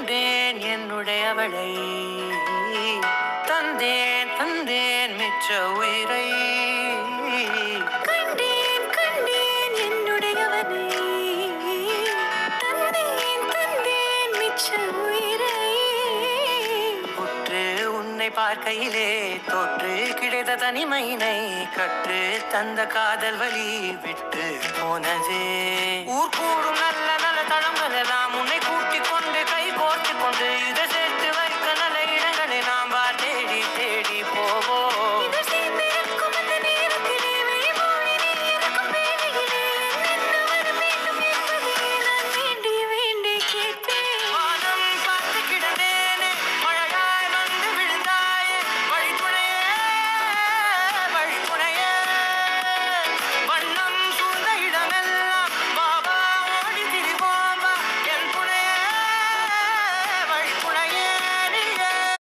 கண்டேன் என்னுடையவளை, தந்தேன் தந்தேன் மிச்ச உயிரை. கண்டேன் கண்டேன் என்னுடையவனை, தந்தேன் தந்தேன் மிச்ச உயிரை. உற்று உன்னை பார்க்கையிலே தோற்று கிடைத்த தனிமையினை கற்று தந்த காதல் வழி விட்டு போனதே. ஊர் கூடும் நல்ல நல்ல தளங்கள் எல்லாம் உன்னை கூட்டிக் கொண்டு